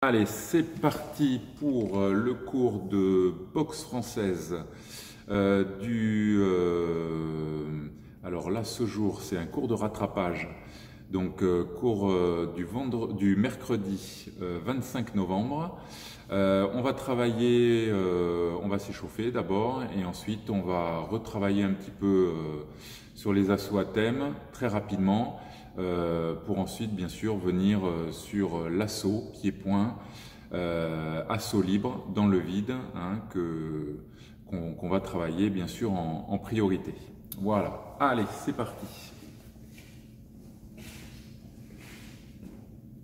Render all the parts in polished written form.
Allez, c'est parti pour le cours de boxe française alors là, ce jour, c'est un cours de rattrapage. Donc, cours du mercredi 25 novembre. On va travailler, on va s'échauffer d'abord et ensuite on va retravailler un petit peu sur les assauts à thème très rapidement. Pour ensuite bien sûr venir sur l'assaut, pied-point, assaut libre dans le vide, hein, qu'on va travailler bien sûr en priorité. Voilà, allez, c'est parti.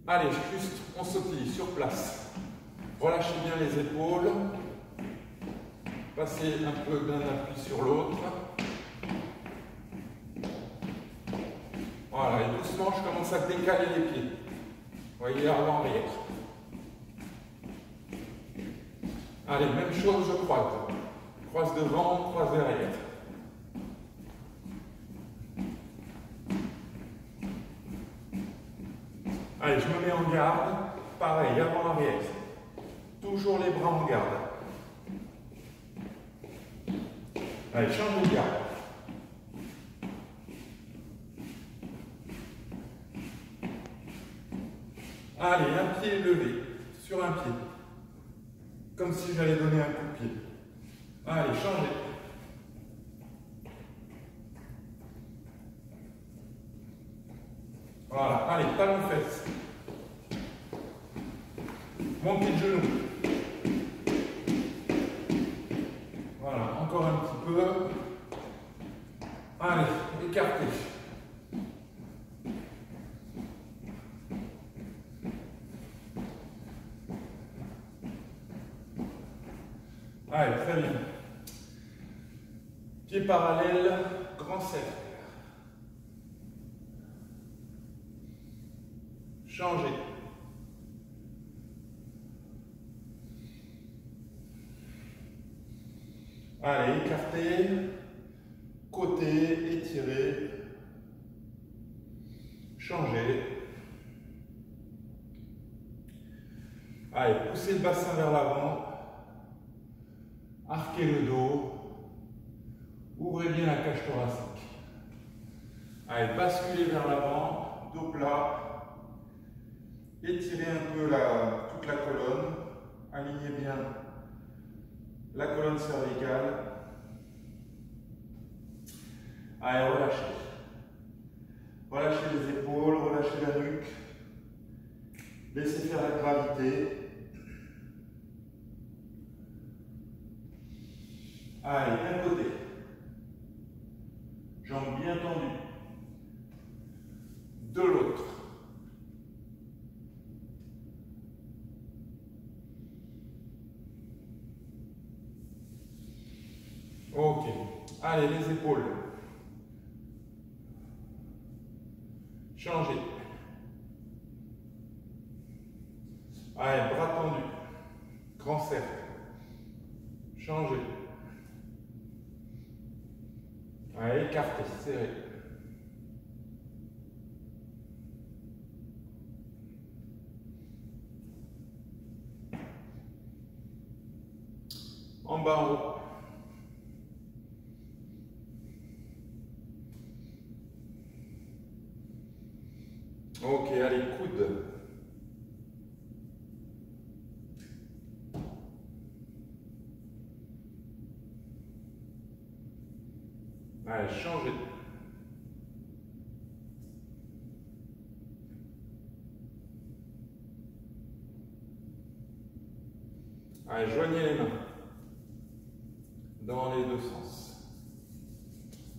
Allez, juste on sautille sur place. Relâchez bien les épaules. Passez un peu d'un appui sur l'autre. Voilà, et doucement, je commence à décaler les pieds. Vous voyez, avant-arrière. Allez, même chose, je croise. Croise devant, croise derrière. Allez, je me mets en garde. Pareil, avant-arrière. Toujours les bras en garde. Allez, change de garde. Allez, un pied levé sur un pied. Comme si j'allais donner un coup de pied. Allez, changez. Voilà, allez, talon fesse. Montez de genou. Voilà, encore un petit peu. Allez, écartez. Allez, très bien. Pied parallèle, grand cercle. Changez. Allez, écartez. Côté, étirez. Changez. Allez, poussez le bassin vers l'avant. Arquez le dos. Ouvrez bien la cage thoracique. Allez, basculez vers l'avant. Dos plat. Étirez un peu toute la colonne. Alignez bien la colonne cervicale. Allez, relâchez. Relâchez les épaules, relâchez la nuque. Laissez faire la gravité. Allez, d'un côté. Jambes bien tendues. De l'autre. Ok. Allez, les épaules. Changez. Allez, bras tendus. Grand cercle. Changez. Allez, écartez, serrez. En bas, en haut. Ok, allez, coude. Allez, changez. Allez, joignez les mains. Dans les deux sens.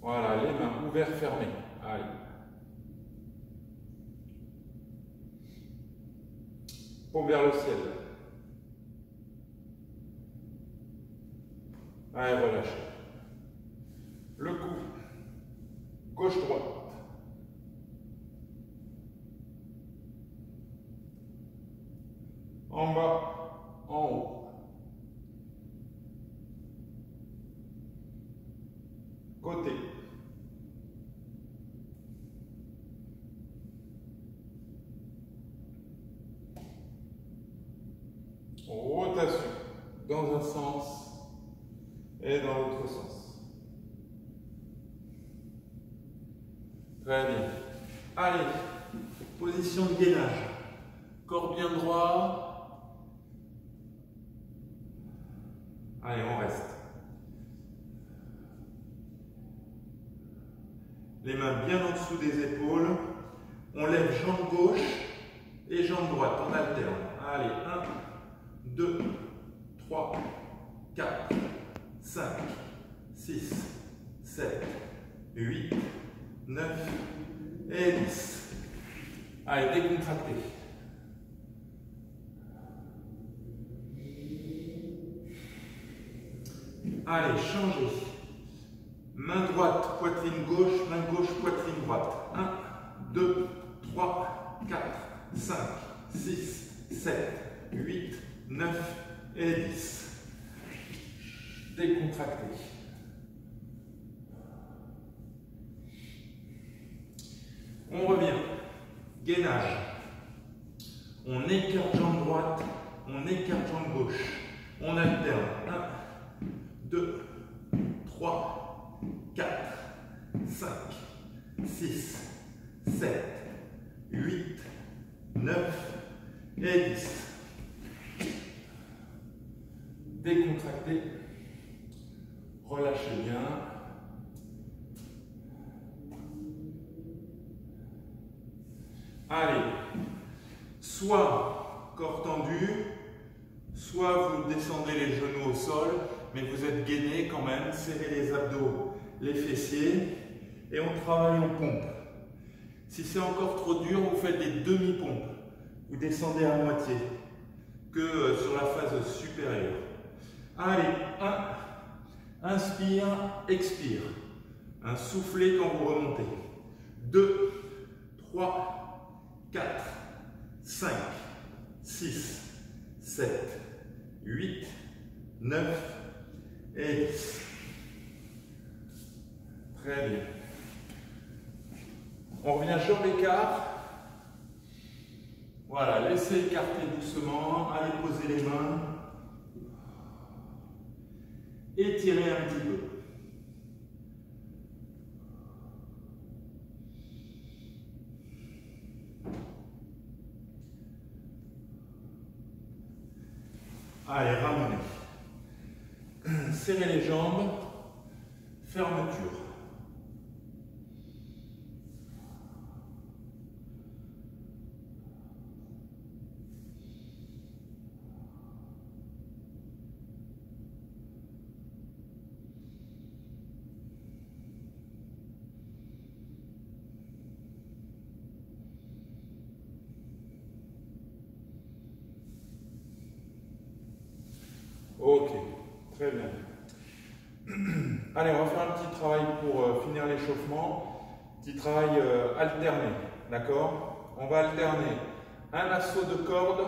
Voilà, les mains ouvertes, fermées. Allez. Paume vers le ciel. Allez, relâchez. Le cou. Gauche-droite. En bas, en haut. Côté. rotation dans un sens et dans l'autre sens. Très bien. Allez, position de gainage. Corps bien droit. Allez, on reste. Les mains bien en dessous des épaules. On lève jambe gauche et jambe droite. On alterne. Allez, 1, 2, 3, 4, 5, 6, 7, 8, 9 et 10. Allez, décontractez. Allez, changez. Main droite, poitrine gauche, main gauche, poitrine droite. 1, 2, 3, 4, 5, 6, 7, 8, 9 et 10. Décontractez. On revient. Gainage. On écarte jambe droite, on écarte jambe gauche. On alterne. 1, 2, 3, 4, 5, 6, 7, 8, 9 et 10. Décontractez. Relâchez bien. Allez, soit corps tendu, soit vous descendez les genoux au sol, mais vous êtes gainé quand même, serrez les abdos, les fessiers, et on travaille en pompe. Si c'est encore trop dur, vous faites des demi-pompes. Vous descendez à moitié, que sur la phase supérieure. Allez, 1, inspire, expire. Un soufflez quand vous remontez. 2, 3, 4, 5, 6, 7, 8, 9 et 10. Très bien. On revient jambe écart. Voilà, laissez écarter doucement. Allez poser les mains. Étirez un petit peu. Allez, ramenez. Serrez les jambes. Fermeture. Ok, très bien. Allez, on va faire un petit travail pour finir l'échauffement. Petit travail alterné, d'accord? On va alterner un assaut de corde,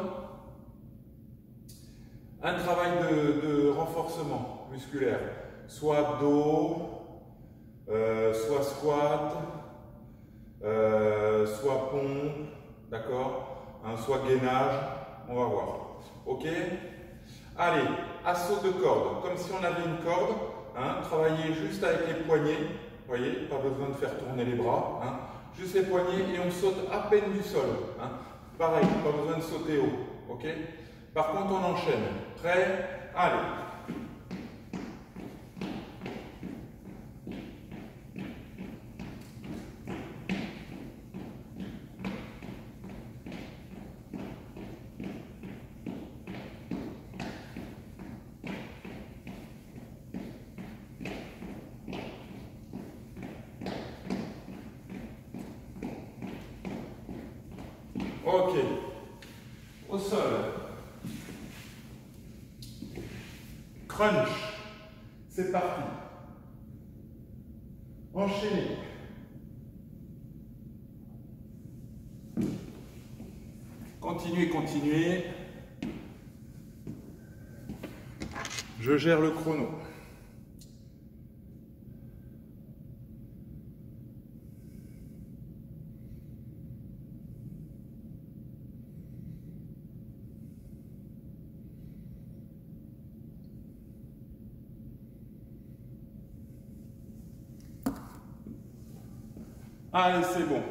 un travail de renforcement musculaire, soit abdos, soit squat, soit pompe, d'accord? Soit gainage, on va voir. Ok? Allez, assaut de corde, comme si on avait une corde, hein, travaillez juste avec les poignets, voyez, pas besoin de faire tourner les bras, hein, juste les poignets et on saute à peine du sol, hein, pareil, pas besoin de sauter haut, ok? Par contre, on enchaîne, prêt? Allez! Ok, au sol, crunch, c'est parti, enchaînez, continuez, continuez, je gère le chrono. Allez, c'est bon.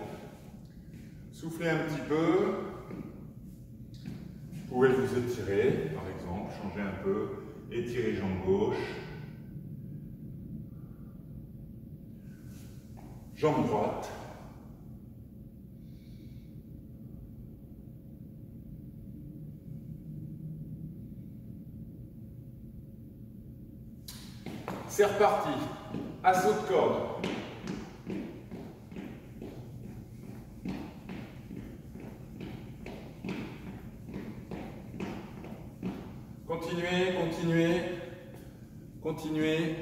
Soufflez un petit peu. Vous pouvez vous étirer, par exemple, changer un peu. Étirez jambe gauche. Jambe droite. C'est reparti. Assaut de corde. Continuez, continuez, continuez.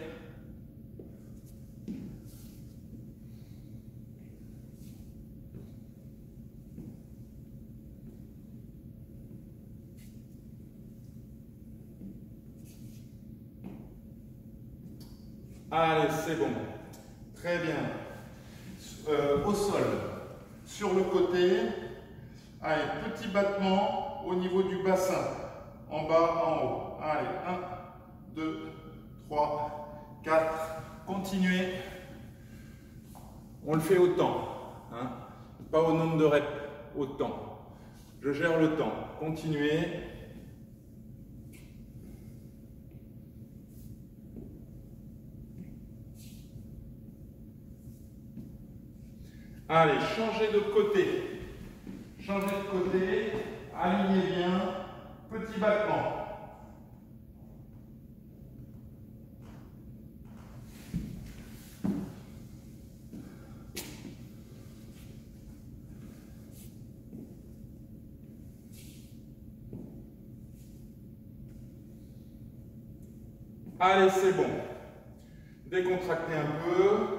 Allez, c'est bon. Très bien. Au sol, sur le côté. Allez, petit battement au niveau du bassin. En bas, en haut. Allez, 1, 2, 3, 4. Continuez. On le fait au temps. Hein. Pas au nombre de reps, au temps. Je gère le temps. Continuez. Allez, changez de côté. Changez de côté. Alignez bien. Petit battement. Allez, c'est bon. Décontractez un peu.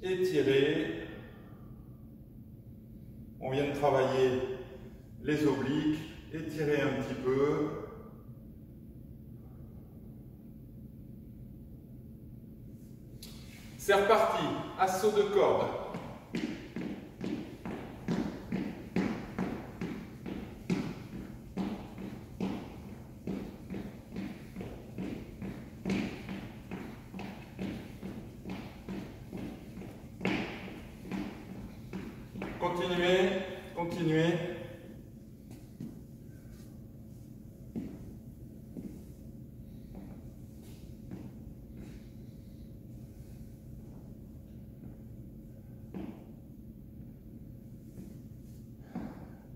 Étirez. On vient de travailler les obliques. Étirez un petit peu. C'est reparti. Assaut de corde. Continuez, continuez.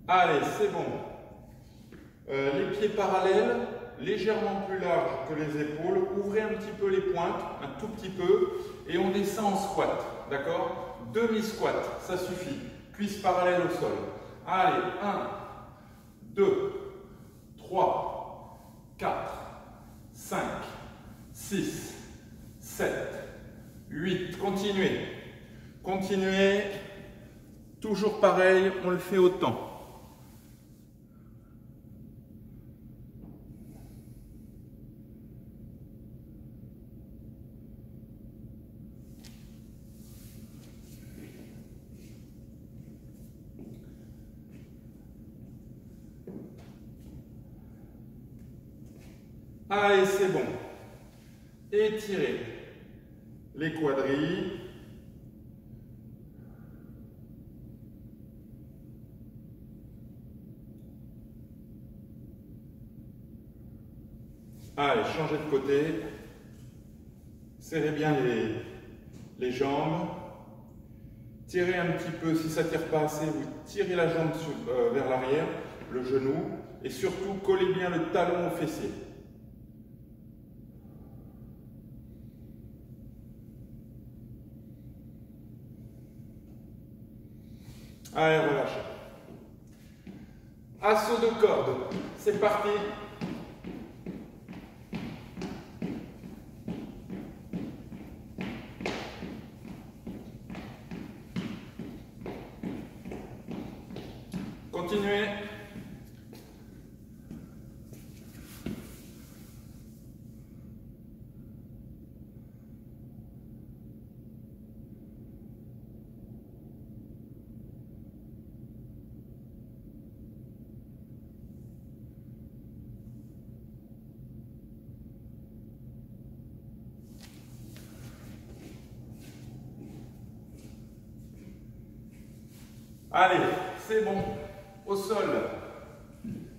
Allez, c'est bon. Les pieds parallèles, légèrement plus larges que les épaules. Ouvrez un petit peu les pointes, un tout petit peu, et on descend en squat. D'accord? Demi-squat, ça suffit. Cuisses parallèles au sol. Allez, 1, 2, 3, 4, 5, 6, 7, 8. Continuez. Continuez. Toujours pareil, on le fait autant. Allez, c'est bon. Étirez les quadrilles. Allez, changez de côté. Serrez bien les jambes. Tirez un petit peu, si ça ne tire pas assez, vous tirez la jambe vers l'arrière, le genou, et surtout collez bien le talon au fessier. Allez, relâchez. Assaut de corde, c'est parti. Continuez. Allez, c'est bon. Au sol.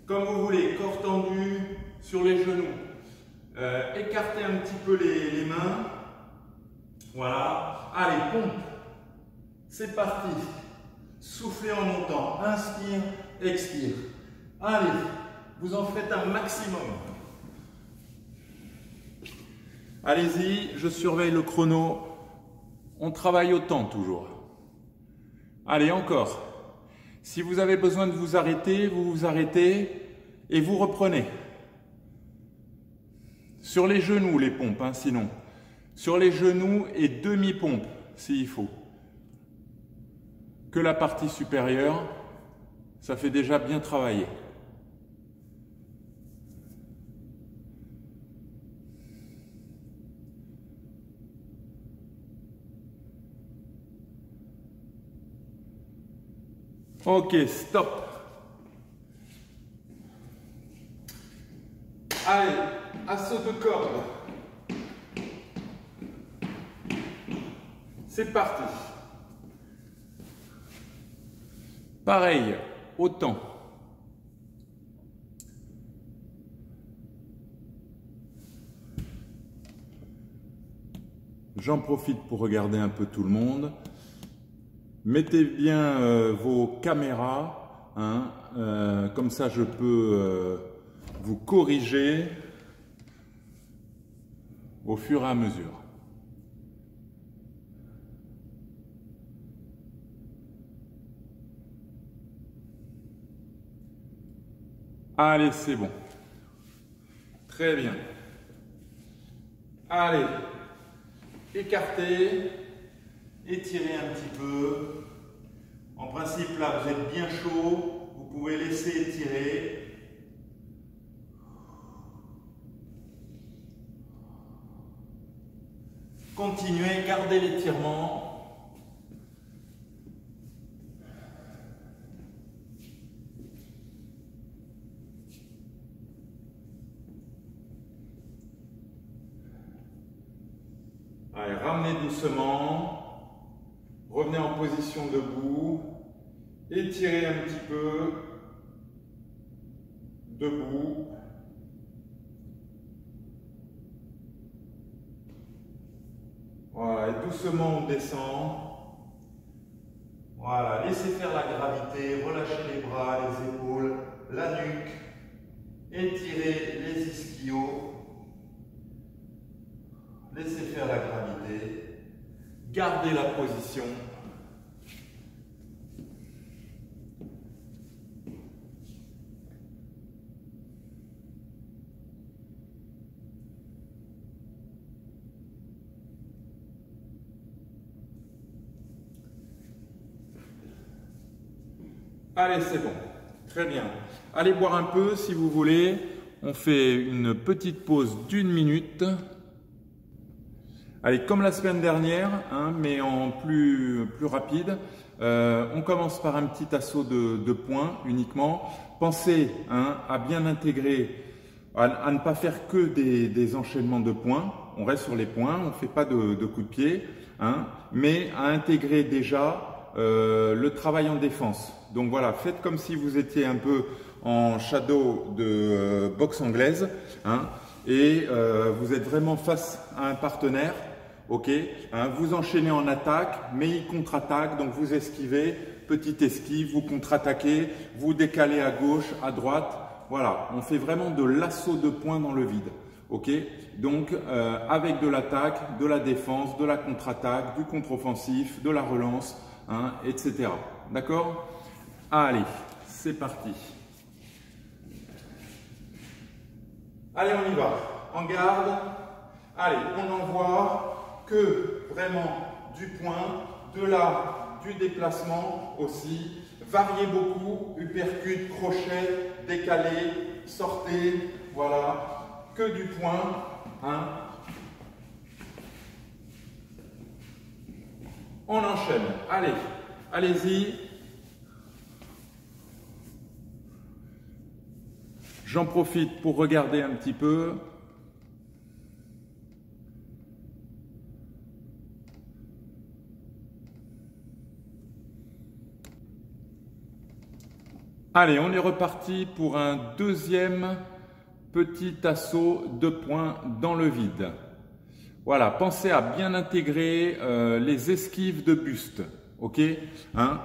Comme vous voulez, corps tendu sur les genoux. Écartez un petit peu les mains. Voilà. Allez, pompe. C'est parti. Soufflez en montant. Inspire, expire. Allez, vous en faites un maximum. Allez-y, je surveille le chrono. On travaille autant toujours. Allez, encore. Si vous avez besoin de vous arrêter, vous vous arrêtez et vous reprenez. Sur les genoux, les pompes, hein, sinon. Sur les genoux et demi-pompe, s'il faut. Que la partie supérieure, ça fait déjà bien travailler. Ok, stop. Allez, assaut de corde. C'est parti. Pareil, autant. J'en profite pour regarder un peu tout le monde. Mettez bien vos caméras, hein, comme ça je peux vous corriger au fur et à mesure. Allez, c'est bon. Très bien. Allez, écartez, étirez un petit peu. En principe, là, vous êtes bien chaud. Vous pouvez laisser étirer. Continuez, gardez l'étirement. Allez, ramenez doucement. Revenez en position debout. Étirez un petit peu. Debout. Voilà, et doucement on descend. Voilà, laissez faire la gravité, relâchez les bras, les épaules, la nuque. Étirez les ischios. Laissez faire la gravité. Gardez la position. Allez, c'est bon. Très bien. Allez boire un peu si vous voulez. On fait une petite pause d'1 minute. Allez, comme la semaine dernière, hein, mais en plus rapide. On commence par un petit assaut de points uniquement. Pensez, hein, à bien intégrer, à ne pas faire que des enchaînements de points. On reste sur les points, on ne fait pas de coups de pied, hein, mais à intégrer déjà le travail en défense. Donc voilà, faites comme si vous étiez un peu en shadow de boxe anglaise, hein, et vous êtes vraiment face à un partenaire. Ok, hein, vous enchaînez en attaque, mais il contre-attaque, donc vous esquivez, petite esquive, vous contre-attaquez, vous décalez à gauche, à droite. Voilà, on fait vraiment de l'assaut de points dans le vide. Ok, donc avec de l'attaque, de la défense, de la contre-attaque, du contre-offensif, de la relance, hein, etc. D'accord? Allez, c'est parti. Allez, on y va. En garde. Allez, on envoie. Que vraiment du point, du déplacement aussi. Variez beaucoup, uppercut, crochet, décalé, sortez, voilà. Que du point, hein. On enchaîne. Allez, allez-y. J'en profite pour regarder un petit peu. Allez, on est reparti pour un deuxième petit assaut de poing dans le vide. Voilà, pensez à bien intégrer les esquives de buste, ok, hein?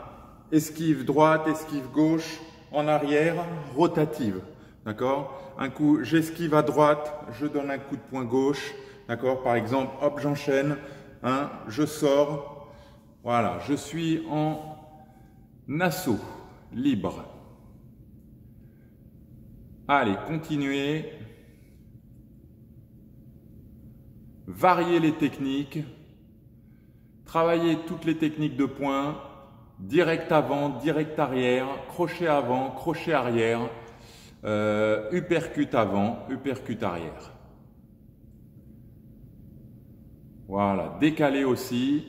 Esquive droite, esquive gauche, en arrière, rotative, d'accord? Un coup, j'esquive à droite, je donne un coup de poing gauche, d'accord? Par exemple, hop, j'enchaîne, hein? Je sors, voilà, je suis en assaut, libre. Allez, continuez. Variez les techniques, travaillez toutes les techniques de poing, direct avant, direct arrière, crochet avant, crochet arrière, uppercut avant, uppercut arrière. Voilà, décalé aussi.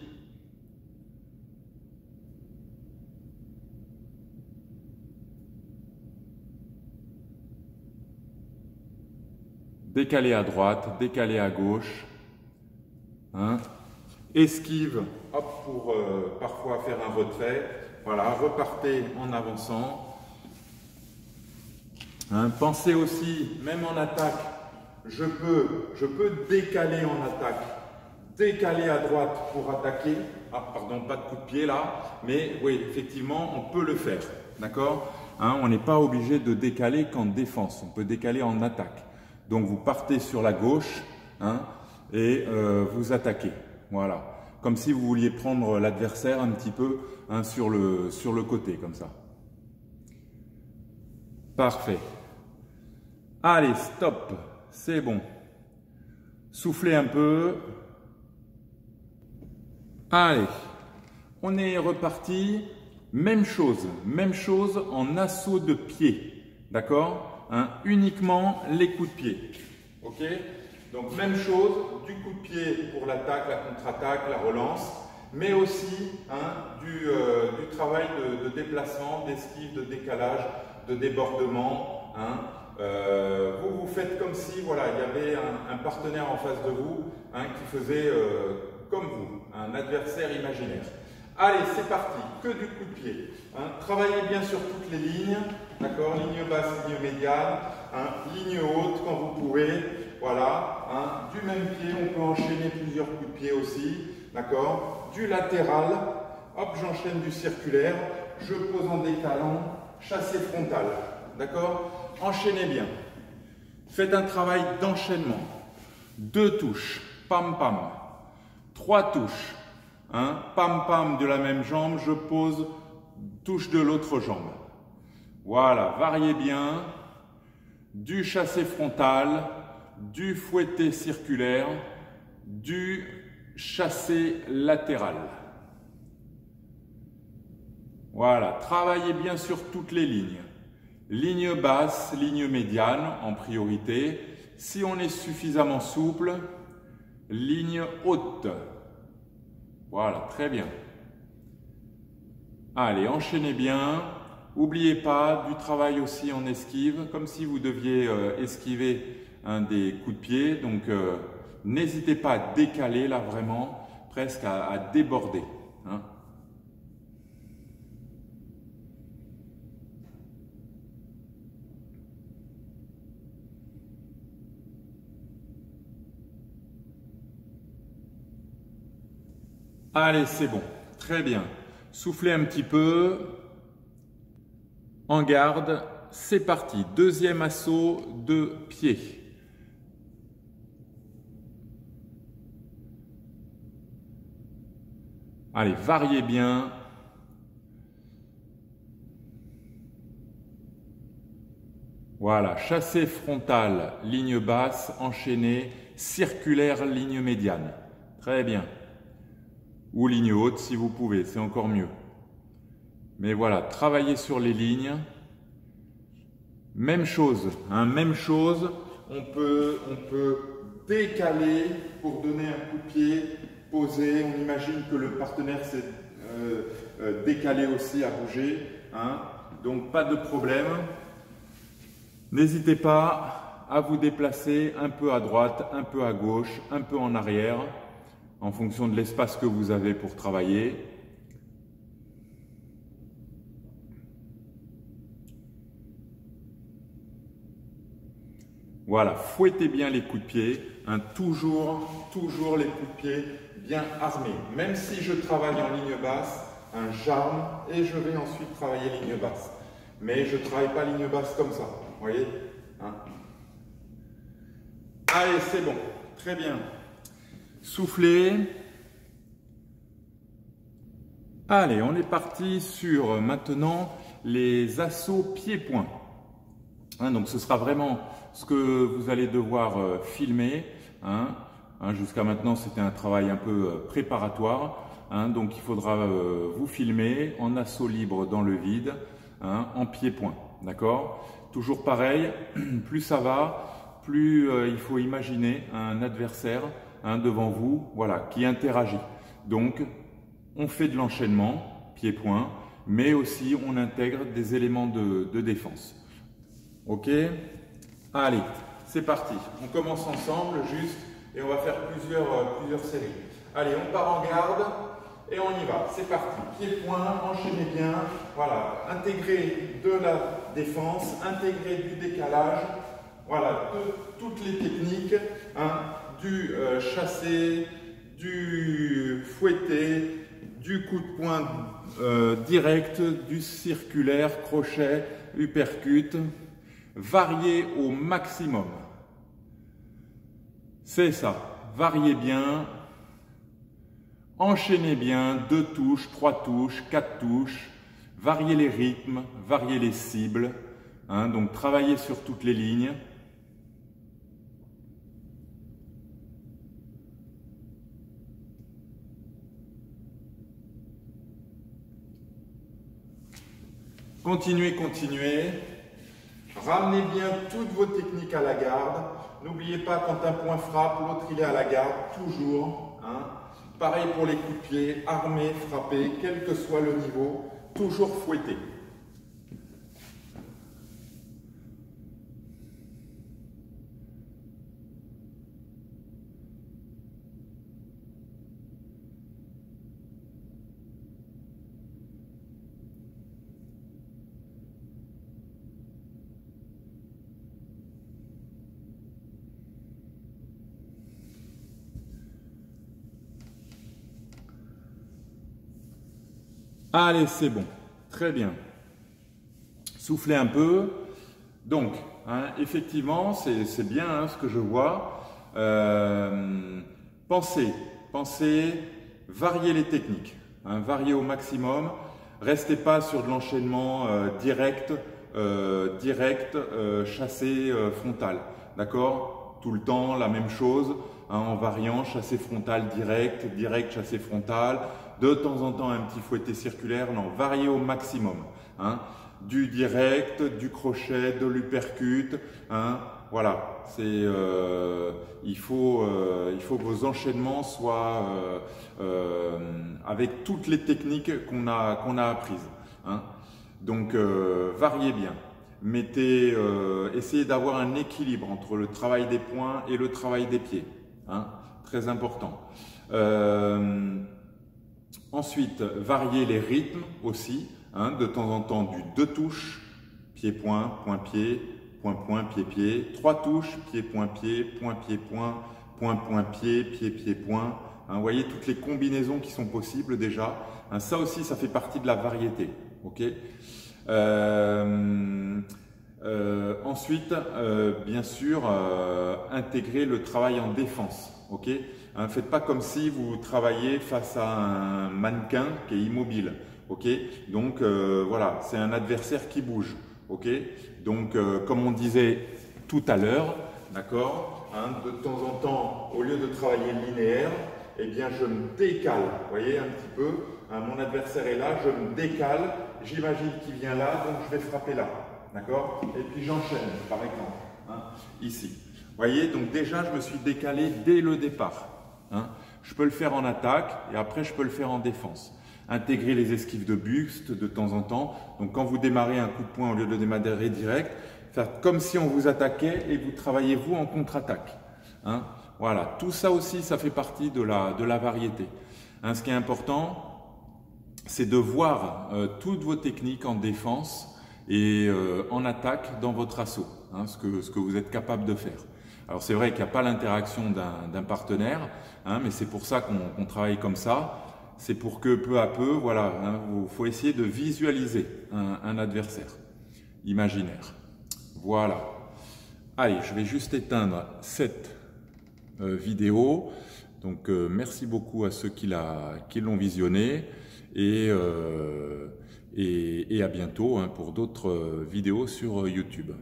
Décalé à droite, décalé à gauche. Hein. Esquive, hop, pour parfois faire un retrait. Voilà, repartez en avançant. Hein. Pensez aussi, même en attaque, je peux décaler en attaque, décaler à droite pour attaquer. Ah, pardon, pas de coup de pied là, mais oui, effectivement, on peut le faire. D'accord, hein, on n'est pas obligé de décaler qu'en défense, on peut décaler en attaque. Donc vous partez sur la gauche, hein, et vous attaquez, voilà, comme si vous vouliez prendre l'adversaire un petit peu, hein, sur le côté, comme ça. Parfait. Allez, stop, c'est bon. Soufflez un peu. Allez, on est reparti. Même chose en assaut de pied, d'accord, hein, uniquement les coups de pied, ok. Donc même chose, du coup de pied pour l'attaque, la contre-attaque, la relance, mais aussi, hein, du travail de déplacement, d'esquive, de décalage, de débordement. Hein. Vous faites comme si, voilà, il y avait un partenaire en face de vous, hein, qui faisait comme vous, un adversaire imaginaire. Allez, c'est parti, que du coup de pied. Hein. Travaillez bien sur toutes les lignes, d'accord, ligne basse, ligne médiane, hein, ligne haute quand vous pouvez. Voilà, hein. Du même pied, on peut enchaîner plusieurs coups de pied aussi, d'accord. Du latéral, hop, j'enchaîne du circulaire, je pose en décalant, chassé frontal, d'accord. Enchaînez bien. Faites un travail d'enchaînement. 2 touches, pam pam. 3 touches, hein, pam pam de la même jambe, je pose touche de l'autre jambe. Voilà, variez bien. Du chassé frontal, du fouetté circulaire, du chassé latéral. Voilà, travaillez bien sur toutes les lignes. Ligne basse, ligne médiane en priorité. Si on est suffisamment souple, ligne haute. Voilà, très bien. Allez, enchaînez bien. N'oubliez pas du travail aussi en esquive, comme si vous deviez esquiver des coups de pied. Donc, n'hésitez pas à décaler là vraiment, presque à déborder. Hein. Allez, c'est bon. Très bien. Soufflez un petit peu. En garde. C'est parti. Deuxième assaut de pied. Allez, variez bien. Voilà. Chassé frontal, ligne basse, enchaîné, circulaire, ligne médiane. Très bien. Ou ligne haute si vous pouvez, c'est encore mieux. Mais voilà, travaillez sur les lignes. Même chose, hein, même chose. On peut décaler pour donner un coup de pied, poser. On imagine que le partenaire s'est décalé aussi à bouger. Hein, donc pas de problème. N'hésitez pas à vous déplacer un peu à droite, un peu à gauche, un peu en arrière, en fonction de l'espace que vous avez pour travailler. Voilà, fouettez bien les coups de pied, hein, toujours les coups de pied bien armés. Même si je travaille en ligne basse, j'arme et je vais ensuite travailler ligne basse. Mais je ne travaille pas ligne basse comme ça, vous voyez, hein. Allez, c'est bon, très bien. Soufflez. Allez, on est parti sur maintenant les assauts pieds-poings. Hein, donc ce sera vraiment ce que vous allez devoir filmer. Hein. Jusqu'à maintenant, c'était un travail un peu préparatoire. Hein, donc il faudra vous filmer en assaut libre dans le vide, hein, en pieds-poings. D'accord? Toujours pareil, plus ça va, plus il faut imaginer un adversaire, hein, devant vous, voilà, qui interagit. Donc, on fait de l'enchaînement, pieds-poings, mais aussi on intègre des éléments de défense. Ok? Allez, c'est parti. On commence ensemble juste et on va faire plusieurs séries. Allez, on part en garde et on y va. C'est parti. Pieds-poings, enchaînez bien. Voilà, intégrez de la défense, intégrez du décalage. Voilà, toutes les techniques, hein, du chassé, du fouetté, du coup de poing direct, du circulaire, crochet, uppercut, variez au maximum. C'est ça, variez bien, enchaînez bien, 2 touches, 3 touches, 4 touches, variez les rythmes, variez les cibles, hein, donc travaillez sur toutes les lignes. Continuez, continuez. Ramenez bien toutes vos techniques à la garde. N'oubliez pas, quand un point frappe, l'autre il est à la garde, toujours. Hein. Pareil pour les coups de pied, armés, frappés, quel que soit le niveau, toujours fouetté. Allez, c'est bon. Très bien. Soufflez un peu. Donc, hein, effectivement, c'est bien, hein, ce que je vois. Pensez, variez les techniques. Hein, variez au maximum. Restez pas sur de l'enchaînement direct, chassé frontal. D'accord? Tout le temps, la même chose. Hein, en variant, chassé frontal direct, chassé frontal. De temps en temps, un petit fouetté circulaire. Non, variez au maximum. Hein. Du direct, du crochet, de l'uppercut. Hein. Voilà, il faut que vos enchaînements soient avec toutes les techniques qu'on a apprises. Hein. Donc, variez bien. Essayez d'avoir un équilibre entre le travail des poings et le travail des pieds. Hein. Très important. Ensuite, variez les rythmes aussi. Hein, de temps en temps, du 2 touches, pied-point, point-pied, point-point, pied-pied. 3 touches, pied-point-pied, point-pied-point, point-point-pied, pied-pied-point. Hein, vous voyez toutes les combinaisons qui sont possibles déjà. Hein, ça aussi, ça fait partie de la variété. Okay. Ensuite, bien sûr, intégrer le travail en défense. Okay. Hein, faites pas comme si vous travaillez face à un mannequin qui est immobile. Okay. Donc voilà, c'est un adversaire qui bouge. Okay. Donc comme on disait tout à l'heure, d'accord, hein, de temps en temps, au lieu de travailler linéaire, eh bien je me décale. Vous voyez un petit peu, hein, mon adversaire est là, je me décale, j'imagine qu'il vient là, donc je vais frapper là. D'accord. Et puis j'enchaîne, par exemple, hein, ici. Vous voyez, donc déjà je me suis décalé dès le départ. Hein. Je peux le faire en attaque et après je peux le faire en défense. Intégrer les esquives de buste de temps en temps. Donc quand vous démarrez un coup de poing au lieu de démarrer direct, faire comme si on vous attaquait et vous travaillez vous en contre-attaque. Hein. Voilà, tout ça aussi, ça fait partie de la variété. Hein, ce qui est important, c'est de voir toutes vos techniques en défense et en attaque dans votre assaut, hein, ce que vous êtes capable de faire. Alors c'est vrai qu'il n'y a pas l'interaction d'un partenaire, hein, mais c'est pour ça qu'on travaille comme ça. C'est pour que peu à peu, voilà, hein, faut essayer de visualiser un adversaire imaginaire. Voilà. Allez, je vais juste éteindre cette vidéo. Donc merci beaucoup à ceux qui l'ont visionné et à bientôt, hein, pour d'autres vidéos sur YouTube.